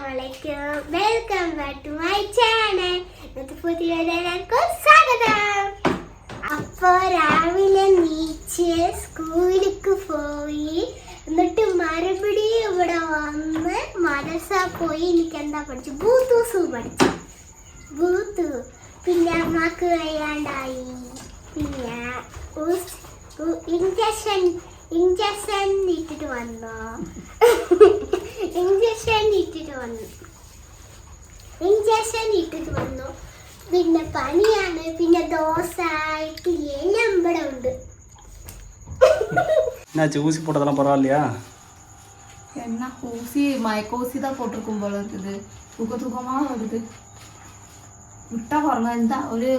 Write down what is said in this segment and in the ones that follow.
Assalamualaikum. Welcome back to my channel. ഇന്നത്തെ പുതിയ വീഡിയോയിലേക്ക് സ്വാഗതം. അപ്പോൾ രാവിലെ നീച്ച് സ്കൂളിലേക്ക് പോയി എന്നിട്ട് മറുപടി ഇവിടെ വന്ന് മദ്രസ പോയി എനിക്ക് എന്താ പഠിച്ചു ബൂത്തൂസ് പഠിച്ചു ബൂത്തു പിന്നെ അമ്മക്ക് വയ്യാണ്ടായി പിന്നെ ഇഞ്ചക്ഷൻ ഇട്ടിട്ട് വന്നു ഇഞ്ചക്ഷൻ ഇട്ടിട്ട് വന്നു പിന്നെ പനിയാണ് പിന്നെ ദോശ ഇഡ്ഡലി എല്ലാം ഇവിടെ ഉണ്ട് என்னாச்சு ஊசி போட்டதெல்லாம் பரவாயில்லையா? என்ன ஊசி மயக்க ஊசி தான் போட்டிருக்கும் போல இருக்குது தூக்கமாக வருது വിട്ടാ പറഞ്ഞ എന്താ ഒരു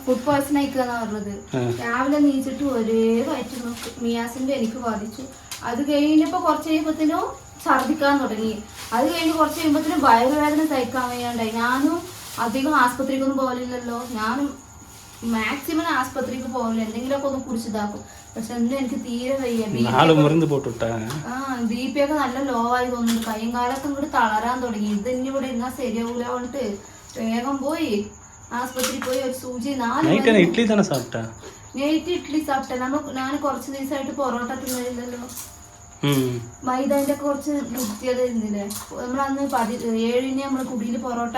ഫുഡ് പോയ്സൺ ആയിക്കാന്നാ പറഞ്ഞത്. രാവിലെ നീച്ചിട്ട് ഒരേ വയറ്റ് നോക്ക് മിയാസിന്റെ എനിക്ക് ബാധിച്ചു. അത് കഴിഞ്ഞപ്പോ കുറച്ച് കഴിയുമ്പത്തിനും ഛർദിക്കാൻ തുടങ്ങി. അത് കഴിഞ്ഞ് കുറച്ച് കഴിയുമ്പത്തിനും വയറുവേദന സഹിക്കാൻ വയ്യാണ്ടായി. ഞാനും അധികം ആസ്പത്രിക്കൊന്നും പോകലില്ലല്ലോ. ഞാനും മാക്സിമം ആസ്പത്രിക്ക് പോകില്ല, എന്തെങ്കിലുമൊക്കെ ഒന്ന് കുടിച്ചിതാക്കും. പക്ഷെ എന്നും എനിക്ക് തീരെ വയ്യ. ബി പി ഒക്കെ നല്ല ലോ ആയി തോന്നുന്നുണ്ട്. കൈയും കാലൊക്കെ ഇങ്ങോട്ട് തളരാൻ തുടങ്ങി. ഇത് ഇനി ഇവിടെ ഇരുന്നാ ശരിയാവൂല പറഞ്ഞിട്ട് വേഗം പോയി ആസ്പത്രി പോയി ഒരു സൂചി 4 ഇഡ്ഡലി തന്നെ സാപ്പിട്ടാ. നേരിട്ട് ഇഡ്ഡലി സാപ്പിട്ട. ഞാൻ കുറച്ച് ദിവസമായിട്ട് പൊറോട്ട തിന്നില്ലല്ലോ. മൈദന്റെ ഒക്കെ കുറച്ച് വൃത്തിയത് ഇരുന്നില്ലേ. നമ്മളന്ന് 17 നമ്മള് കുടിയിൽ പൊറോട്ട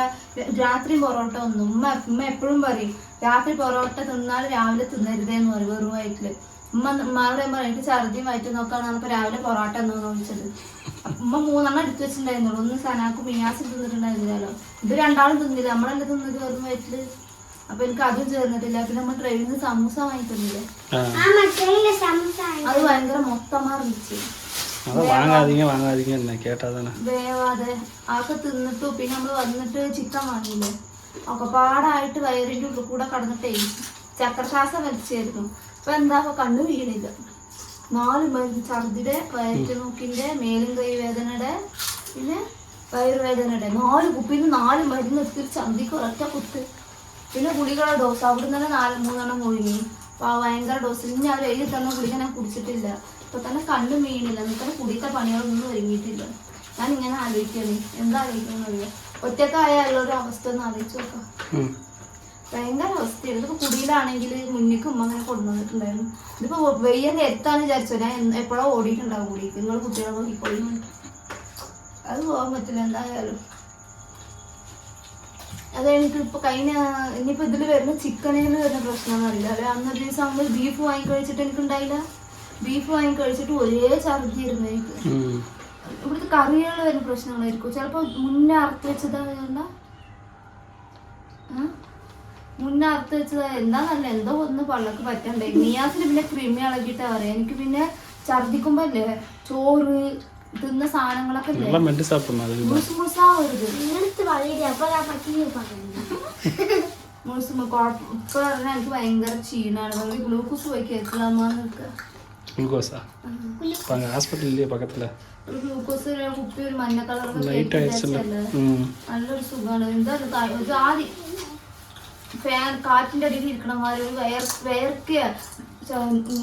രാത്രി പൊറോട്ട വന്നു. ഉമ്മ എപ്പോഴും പറയും രാത്രി പൊറോട്ട തിന്നാൽ രാവിലെ തിന്നരുതേന്ന് പറയും വെറും വയറ്റില്. ഉമ്മയോട് പറയും എനിക്ക് ഛർദിയും വയറ്റ് നോക്കാണ് നമുക്ക് രാവിലെ പൊറോട്ട എന്നോന്ന് ചോദിച്ചത്. ഉമ്മ 3 എടുത്ത് വെച്ചിട്ടുണ്ടായിരുന്നുള്ളൂ. ഒന്ന് സനാക്കും മിയാസും തിന്നിട്ടുണ്ടായിരുന്നില്ലല്ലോ. ഇത് രണ്ടാളും തിന്നില്ല, നമ്മളല്ലേ തിന്നത് വെറും വയറ്റില്. അപ്പൊ എനിക്ക് അതും ചേർന്നിട്ടില്ല. പിന്നെ നമ്മൾ ട്രെയിനിൽ സമൂസ വാങ്ങിക്കുന്നില്ലേ, അത് ഭയങ്കര മൊത്തമാറിച്ച് വേവാതെ ആക്കെ തിന്നിട്ടു. പിന്നെ നമ്മള് വന്നിട്ട് ചിക്കൻ വാങ്ങിയില്ലേ, ഒക്കെ പാടായിട്ട് വയറിന്റെ ഉള്ളിൽ കൂടെ കടന്നിട്ടേ ചക്രശ്വാസം വലിച്ചായിരുന്നു. അപ്പൊ എന്താ കണ്ണു വീണില്ല. 4 മരുന്ന് ഛർദിയുടെ, വയറ്റ് നോക്കിന്റെ, മേലും കൈ വേദനയുടെ, പിന്നെ വയറുവേദനയുടെ 4 കുപ്പിന്ന് 4 മരുന്ന് എടുത്തിട്ട് ചന്തിക്ക് ഒരൊറ്റ കുത്ത്. പിന്നെ ഗുളികളുടെ ഡോസ് അവിടെ നിന്ന് തന്നെ 3 മുഴുങ്ങി. അപ്പൊ ഭയങ്കര ഡോസ്. ഇനി അവർ എഴുതി തന്ന ഗുളിക ഞാൻ കുടിച്ചിട്ടില്ല. ഇപ്പൊ തന്നെ കണ്ണു വീണില്ല. എന്നിട്ട് കുടിത്ത പണികളൊന്നും ഒരുങ്ങിയിട്ടില്ല. ഞാൻ ഇങ്ങനെ ആലോചിക്കണേ, എന്താ ആലോചിക്കുന്നത്? ഒറ്റക്കായുള്ള ഒരു അവസ്ഥ ഒന്ന് ആലോചിച്ച് നോക്കാം. ഭയങ്കര അവസ്ഥയാണ്. ഇതിപ്പോ കുടിയിലാണെങ്കിൽ മുന്നിക്ക് ഉമ്മ അങ്ങനെ കൊണ്ടുവന്നിട്ടുണ്ടായിരുന്നു. ഇതിപ്പോ വെയ്യം എത്താന്ന് വിചാരിച്ചോ, ഞാൻ എപ്പോഴോ ഓടിയിട്ടുണ്ടാവും കുടിക്ക്. നിങ്ങൾ കുട്ടികളെ നോക്കിക്കോളി. അത് പോകാൻ പറ്റില്ല എന്തായാലും. അത് എനിക്ക് ഇപ്പൊ ഇനിയിപ്പോ ഇതിൽ വരുന്ന ചിക്കനിൽ വരുന്ന പ്രശ്നമൊന്നും അറിയില്ല. അല്ലെ അന്നൊരു ദിവസം നമ്മൾ ബീഫ് വാങ്ങി കഴിച്ചിട്ട് എനിക്കുണ്ടായില്ല. ബീഫ് വാങ്ങി കഴിച്ചിട്ട് ഒരേ ഛർദിയായിരുന്നു എനിക്ക്. ഇവിടുത്തെ കറികൾ വരുന്ന പ്രശ്നങ്ങളായിരിക്കും. ചിലപ്പോ മുന്നേ അറുത്ത് വെച്ചതാ മുന്നേ അറുത്ത് വെച്ചതാ എന്താന്നല്ല എന്തോ ഒന്ന് പള്ളക്ക് പറ്റണ്ടേ. നിയാസിന് പിന്നെ കൃമി ഇളകിയിട്ടാ പറയാ. എനിക്ക് പിന്നെ ഛർദിക്കുമ്പോ അല്ലേ ചോറ് തിന്ന സാധനങ്ങളൊക്കെ എനിക്ക് ഭയങ്കര ക്ഷീണാണ്. ഗ്ലൂക്കോസ് പോയി കേൾക്കലാമാന്ന് നിൽക്കുക. ഗ്ലൂക്കോസ് ഒരു കുപ്പി ഒരു മഞ്ഞ കളറൊക്കെ നല്ലൊരു സുഖമാണ്. എന്താ ആദ്യം ഫാൻ കാറ്റിന്റെ അടിയിൽ ഇരിക്കണമാര് ഒരു വേർക്കുക.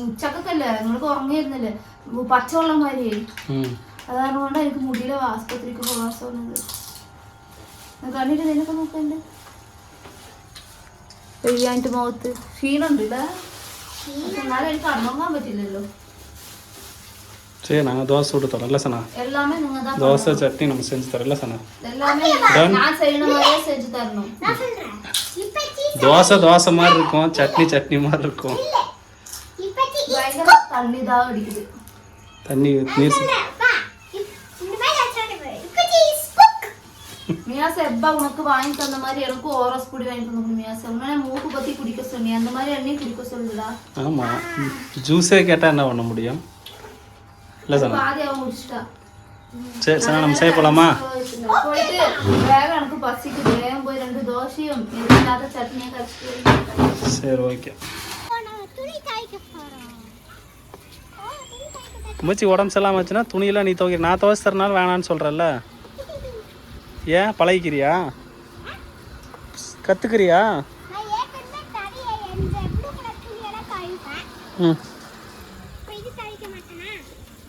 ഉച്ചക്കല്ലേ നിങ്ങൾക്ക് ഉറങ്ങിയിരുന്നില്ലേ പച്ചവെള്ളമാരി. അതാണ് കൊണ്ട് എനിക്ക് മുടിയിലെ ആസ്പത്രിക്ക് പോകാൻ തോന്നുന്നത്. കണ്ടിട്ട് ഇതിനൊക്കെ നോക്കണ്ട് പെയ്യാൻ്റെ മുഖത്ത് ക്ഷീണുണ്ട് ഇല്ല. എന്നാലും എനിക്ക് കടന്നുറങ്ങാൻ പറ്റില്ലല്ലോ. சரி நாங்கள் தோசை விட்டு தரோம்ல சனா. எல்லாமே நீங்க தான் தோசை சட்னி நம்ம செஞ்சு தரோம்ல சனா. எல்லாமே நான் செய்யற மாதிரியே செஞ்சு தரணும். தோசை மாதிரி இருக்கும், சட்னி மாதிரி இருக்கும். பயங்கர தண்ணி தான் அடிக்குது. தண்ணி நீர் மியாஸ் எப்பா உனக்கு வாங்கி தந்த மாதிரி எனக்கு ஓரஸ் பொடி வாங்கி தந்தோம். மியாஸ் உடனே மூக்கு பத்தி குடிக்க சொன்னி, அந்த மாதிரி எண்ணெய் குடிக்க சொல்லுடா. ஆமா, ஜூஸே கேட்டா என்ன பண்ண முடியும்? இல்ல சனா பாதி அவ முடிச்சிட்டா. சரி சனா நம்ம செய்ய போலாமா? போயிட்டு வேக எனக்கு பசிக்குது. வேகம் போய் 2 தோசையும் இல்லாத சட்னியை கரைச்சிட்டு. சரி ஓகே. மச்சி உடம்பு சரியில்லாம ஆச்சுன்னா துணியெல்லாம் நீ துவைக்கிற. நான் துவைச்சு தரனால வேணான்னு சொல்கிறல்ல. ஏன் பழகிக்கிறியா? கற்றுக்கிறியா?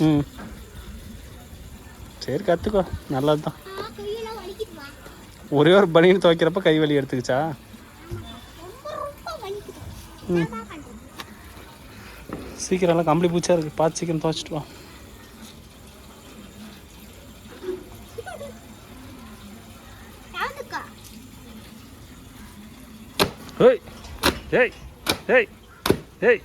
ம் சரி கற்றுக்கோ, நல்லது தான். ஒரே ஒரு பனியன் துவைக்கிறப்ப கை வலி எடுத்துக்கிச்சா? சீக்கிரம் எல்லாம் கம்பளி பூச்சா இருக்கு, பார்த்து சீக்கிரம் துவைச்சிட்டு வா. ஏய் ஏய் ஏய் ஏய்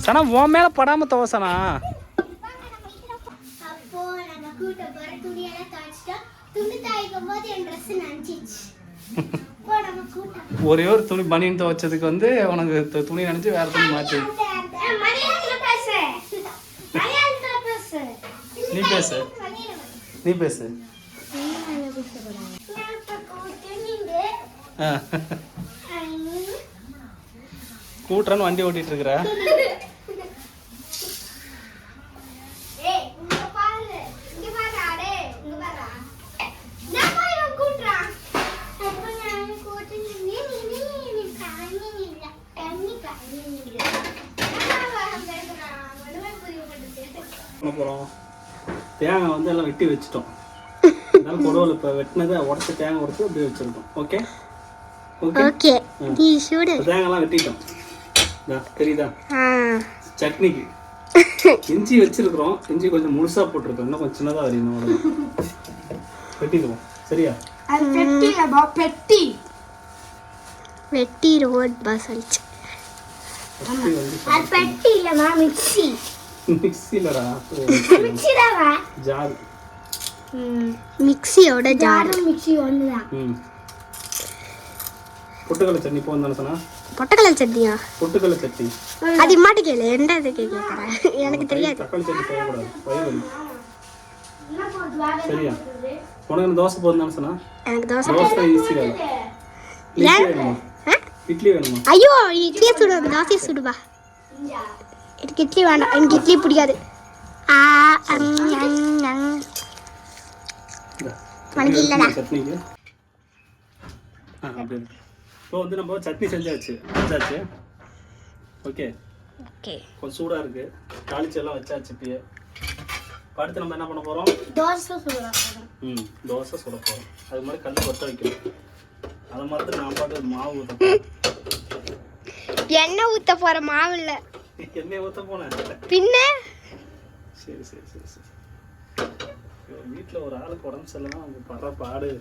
சனா உன் மேலே படாமல் துவசனா. அப்போ நம்ம கூட்ட போற துணியெல்லாம் துவைச்சிட்டோம். துணி துவைக்கும் போது என் ட்ரெஸ் நனைஞ்சிச்சு. இப்போ நம்ம கூட்ட ஒரே ஒரு துணி பனியன் துவைச்சதுக்கு வந்து உனக்கு துணி நினச்சி வேறு துணி மாற்றி. நீ பேசு நீ பேசு. கூட்டுறன்னு வண்டி ஓட்டிட்டு இருக்கிற. போகிறோம் தேங்காய் வந்து எல்லாம் வெட்டி வச்சுட்டோம். அதனால பொடவில் இப்போ வெட்டினதை உடச்சி தேங்காய் உடச்சி அப்படியே வச்சுருக்கோம். ஓகே ஓகே நீ சூடு. தேங்காய்லாம் வெட்டிட்டோம். தெரியுதா? சட்னிக்கு இஞ்சி வச்சிருக்கிறோம். இஞ்சி கொஞ்சம் முழுசாக போட்டிருக்கோம், இன்னும் கொஞ்சம் சின்னதாக வரையணும். அவ்வளோ வெட்டிடுவோம். சரியா? பெட்டி வெட்டி ரோட் பசல்ச்சு. அது பெட்டி இல்லமா, மிக்ஸி. மிக்ஸிலடா, மிக்ஸிடாவா? ஜார். மிக்ஸியோட ஜார். மிக்ஸி ஒண்ணுதான். பொட்டுக்கடலை சட்னி போந்தானே சொன்னா. பொட்டுக்கடலை சட்னியா? பொட்டுக்கடலை சட்னி அது இம்மாட்டி கேளு. என்ன இது கேக்குற? எனக்கு தெரியாது. தக்காளி சட்னி செய்யக்கூடாது, வயிறு. சரியா? உனக்கு தோசை போதும் சொன்னா. எனக்கு தோசை ஈஸியா. இட்லி வேணுமா? ஐயோ இட்லியே சுடு, தோசையை சுடுவா. எனக்கு இட்லி வேண்டாம், எனக்கு இட்லி பிடிக்காது. சட்னிக்கு இப்போ வந்து நம்ம சட்னி செஞ்சாச்சு. Okay okay. கொஞ்சம் சூடாக இருக்கு, தாளிச்சு எல்லாம் வச்சாச்சு. இப்பயே அடுத்து நம்ம என்ன பண்ண போகிறோம்? தோசை சுட போகிறோம். தோசை சுட போகிறோம். அது மாதிரி கல் கொத்த வைக்கணும். அதை மாதிரி நான் பாட்டு மாவு ஊற்ற. எண்ணெய் ஊற்ற போகிற மாவு இல்லை, எண்ணெய் ஊற்ற போனேன் பின்ன. சரி சரி சரி சரி. வீட்டில் ஒரு ஆளுக்கு உடம்பு சரியில்லைன்னா அவங்க படுற பாடு.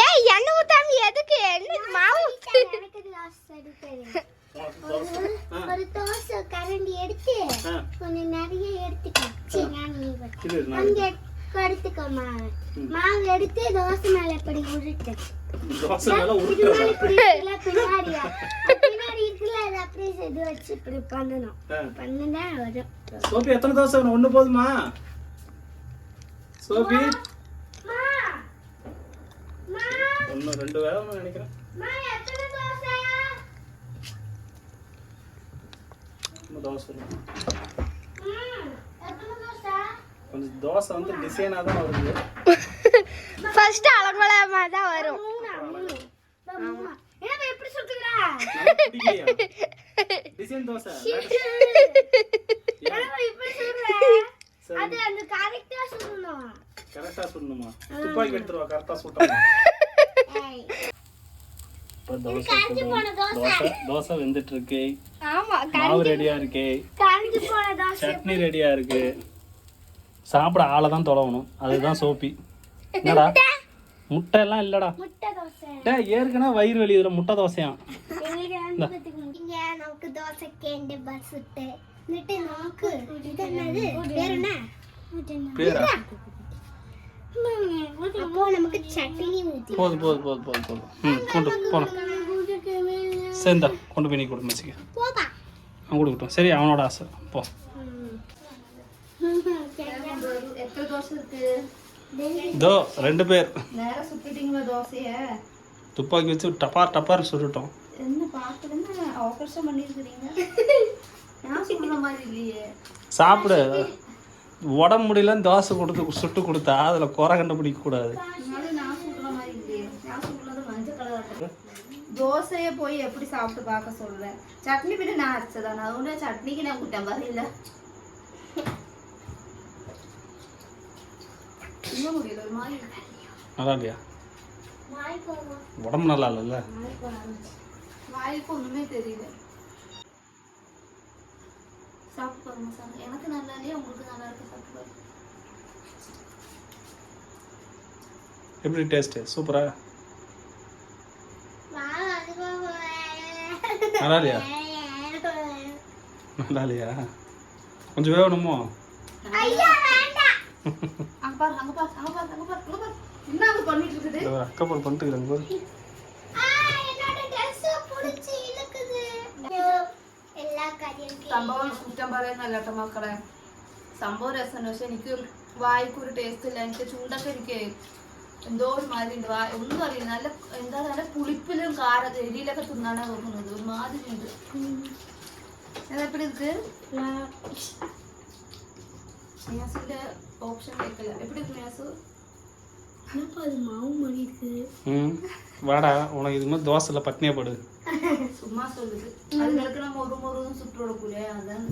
ஏய் எண்ணெய் ஊத்தாம எதுக்கு? எண்ணெய் மாவு ஒரு தோசை கரண்டி எடுத்து கொஞ்சம் நிறைய எடுத்துக்கோ. எடுத்துக்கோ மாவு. மாவு எடுத்து தோசை மேல இப்படி உருட்டு. பின்னாடி இருக்குல்ல, அது அப்படியே இது வச்சு இப்படி பண்ணணும். பண்ணுனா வரும். சோபி எத்தனை தோசை வேணும்? ஒண்ணு போதுமா சோபி? ஒன்று 2 வேணும்னு நினைக்கிறேன். தோசை கொஞ்சம் தோசை வந்து டிசைனாக தான் வருது. ஃபர்ஸ்ட் அலங்கோலமா தான் வரும். எப்படி சொல்றீங்க? டிசைன் தோசை இப்படி சொல்றேன். அது அந்த கரெக்ட்டா சொல்லணும். கரெக்ட்டா சொல்லணுமா? துப்பாக்கி எடுத்துருவா, கரெக்ட்டா சொல்லணும். தோசை வெந்துட்டு இருக்கு. மாவு ரெடியா இருக்கு. சட்னி ரெடியா இருக்கு. சாப்பிட ஆளை தான் தொலைவணும். அதுதான் சோப்பி. என்னடா முட்டை எல்லாம் இல்லடா. ஏற்கனவே வயிறு வலி, இதுல முட்டை தோசையா? நமக்கு தோசை கேண்டு பஸ் விட்டு நமக்கு பேர் என்ன? பேரா? அப்போ நமக்கு சட்னி ஊத்தி. போதும் போதும் போதும் போதும் போதும். கொண்டு போனோம். சரிந்தா கொண்டு போய் நீ கொடுத்து வச்சுக்க. போப்பா அவன் கொடுக்கட்டும். சரி, அவனோட ஆசை. போ. எத்தனை தோசை இருக்கு? இதோ 2 பேர். நேரா சுட்டுட்டீங்களா தோசைய? துப்பாக்கி வச்சு டப்பார் டப்பார் சுட்டுட்டோம். என்ன பாக்குறேன்னு ஆபரேஷன் பண்ணிருக்கீங்க? நான் சுடுற மாதிரி இல்லையே. சாப்பிடு. உடம்பு முடியலன்னு தோசை கொடுத்து சுட்டு கொடுத்தா அதில் குறை கண்டுபிடிக்க கூடாது. தோசையை போய் எப்படி சாப்பிட்டு பார்க்க சொல்றேன். சட்னி பின்ன நான் அரைச்சதானே, அதுകൊണ്ട് சட்னிக்கு நான் குட்டம் பாருல இன்னும் முடியல ஒரு மாதிரி நல்லா இல்லையா? உடம்பு நல்லா இல்லைல்ல? வாய்க்கு ஒண்ணுமே தெரியல. சாப்பிட்டு பாருங்க சார். எனக்கு நல்லா இல்லையா உங்களுக்கு நல்லா இருக்கு? சாப்பிட்டு பாருங்க. எப்படி டேஸ்ட்? சூப்பரா? நல்லா இல்லையா? நல்லா இல்லையா? கொஞ்சம் வேகணுமோ? அங்க பாரு அங்க பாரு அங்க பாரு அங்க பாரு அங்க பாரு என்ன அது பண்ணிட்டு இருக்குது? அக்கா போல் பண்ணிட்டு இருக்காங்க பாரு. സംഭവം കുറ്റം പറയുന്നല്ല കേട്ടോ മക്കളെ. സംഭവം രസമുണ്ട്. പക്ഷെ എനിക്ക് വായിക്കൊരു ടേസ്റ്റ് ഇല്ല. എനിക്ക് ചൂണ്ടൊക്കെ എനിക്ക് എന്തോ ഒരു മാതിരി ഉണ്ട്. ഒന്നും അറിയില്ല. നല്ല എന്താ നല്ല പുളിപ്പിലും എരിയിലൊക്കെ തിന്നാനാ തോന്നുന്നത്. ഒരു മാതിരി ഉണ്ട്. എപ്പോഴും ഇருக்கு மியாஸிന്റെ ഓപ്ഷൻ കേൾക്കില്ല. எப்படி இருக்கு மியாசு? மாவு மாதிரி இருக்கு. வாடா உனக்கு இது மாதிரி தோசைல பட்னியா போடு. சும்மா சொல்லுது. அதுங்களுக்கு நம்ம ஒரு முருகும் சுட்டு கொடுக்கூலே. அதான்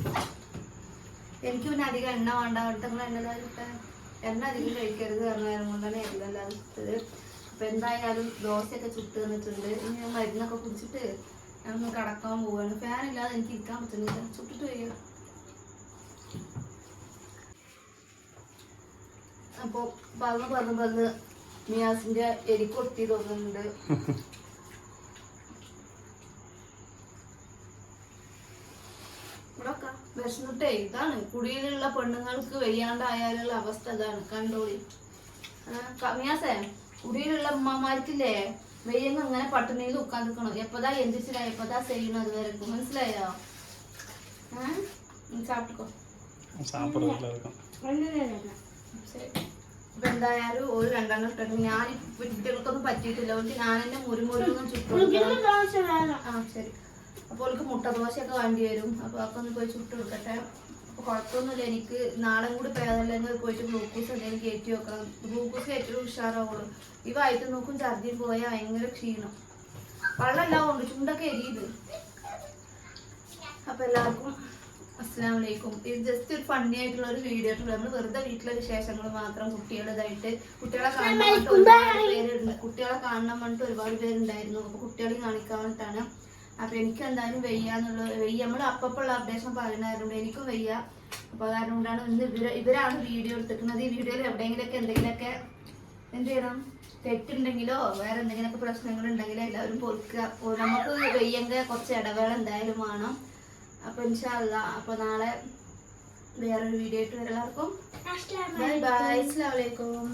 എനിക്ക് പിന്നെ അധികം എണ്ണ വേണ്ട. അടുത്തങ്ങൾ എണ്ണ എണ്ണ അധികം കഴിക്കരുത് കാരണം കൊണ്ടാണ് എല്ലാം ഇട്ടത്. അപ്പൊ എന്തായാലും ദോശയൊക്കെ ചുട്ട് തന്നിട്ടുണ്ട്. ഇനി ഞാൻ മരുന്നൊക്കെ കുടിച്ചിട്ട് ഞങ്ങൾ കടക്കാൻ പോവാണ്. ഫാനില്ലാതെ എനിക്ക് ഇരിക്കാൻ പറ്റുന്നില്ല. ചുട്ടിട്ട് വയ്യ. അപ്പൊ പറഞ്ഞ് മിയാസിന്റെ എരിക്കൊട്ടി തോന്നുന്നുണ്ട്. വിഷമിട്ടേ ഇതാണ് കുടിയിലുള്ള പെണ്ണുങ്ങൾക്ക് വെയ്യാണ്ടായാലുള്ള അവസ്ഥ. ഇതാണ് കണ്ടോളി. മിയാസേ കുടിയിലുള്ള ഉമ്മമാർക്കില്ലേ വെയ്യെന്ന് അങ്ങനെ പട്ടിണിയിൽ ഉക്കാൻ നിൽക്കണം. എപ്പതാ എന്തിച്ചില്ല എപ്പതാ ചെയ്യണം അത് വരെ മനസ്സിലായോ? സാപ്പിട്ടോ അപ്പൊ എന്തായാലും ഒരു 2 എണ്ണം ഇട്ടു. ഞാൻ കുട്ടികൾക്കൊന്നും പറ്റിയിട്ടില്ല. ഞാൻ എന്നെ മുരുമുരുന്നും ചുട്ടു. ആ ശരി. അപ്പോൾ അവൾക്ക് മുട്ട ദോശയൊക്കെ വേണ്ടി വരും. അപ്പോൾ അപ്പൊ ഒന്ന് പോയി ചുട്ട് കൊടുക്കട്ടെ. അപ്പൊ കുഴപ്പമൊന്നുമില്ല. എനിക്ക് നാളെ കൂടി പേരല്ലെങ്കിൽ പോയിട്ട് ഗ്ലൂക്കോസ് എന്തെങ്കിലും കയറ്റി വെക്കണം. ഗ്ലൂക്കോസ് ഏറ്റവും ഉഷാറാവുള്ളൂ. ഈ വയറ്റ് നോക്കും ഛർദിയും പോയാൽ ഭയങ്കര ക്ഷീണം. വെള്ളമെല്ലാം ഉണ്ട്. ചുണ്ടൊക്കെ എരിയത്. അപ്പൊ എല്ലാവർക്കും അസ്സലാമു അലൈക്കും. ഇത് ജസ്റ്റ് ഒരു ഫണ്ണി ആയിട്ടുള്ള ഒരു വീഡിയോ ആയിട്ടുള്ള നമ്മൾ വെറുതെ വീട്ടിലെ വിശേഷങ്ങൾ മാത്രം കുട്ടികളുടേതായിട്ട് കുട്ടികളെ കാണണം പറഞ്ഞിട്ട് ഒരുപാട് പേരുണ്ടായിരുന്നു. അപ്പൊ കുട്ടികളെ കാണിക്കാൻ വേണ്ടിയിട്ടാണ്. അപ്പൊ എനിക്ക് എന്തായാലും വയ്യ നമ്മൾ അപ്പുള്ള അപ്ഡേഷൻ പറയുന്നതായതുകൊണ്ട് എനിക്കും വയ്യ. അപ്പൊ കാരണം കൊണ്ടാണ് ഇന്ന് ഇവരാണ് വീഡിയോ എടുത്തിരിക്കുന്നത്. ഈ വീഡിയോയിൽ എവിടെയെങ്കിലൊക്കെ എന്തെങ്കിലുമൊക്കെ എന്ത് ചെയ്യണം തെറ്റുണ്ടെങ്കിലോ വേറെ എന്തെങ്കിലുമൊക്കെ പ്രശ്നങ്ങൾ ഉണ്ടെങ്കിലോ എല്ലാവരും പൊറുക്കുക. നമുക്ക് വയ്യെങ്കിൽ കുറച്ച് ഇടവേള എന്തായാലും വേണം. അപ്പൊ ഇൻഷാ അല്ലാഹ് അപ്പൊ നാളെ വേറൊരു വീഡിയോ ആയിട്ട് എല്ലാവർക്കും ബൈ ബൈ. അസ്സലാമു അലൈക്കും.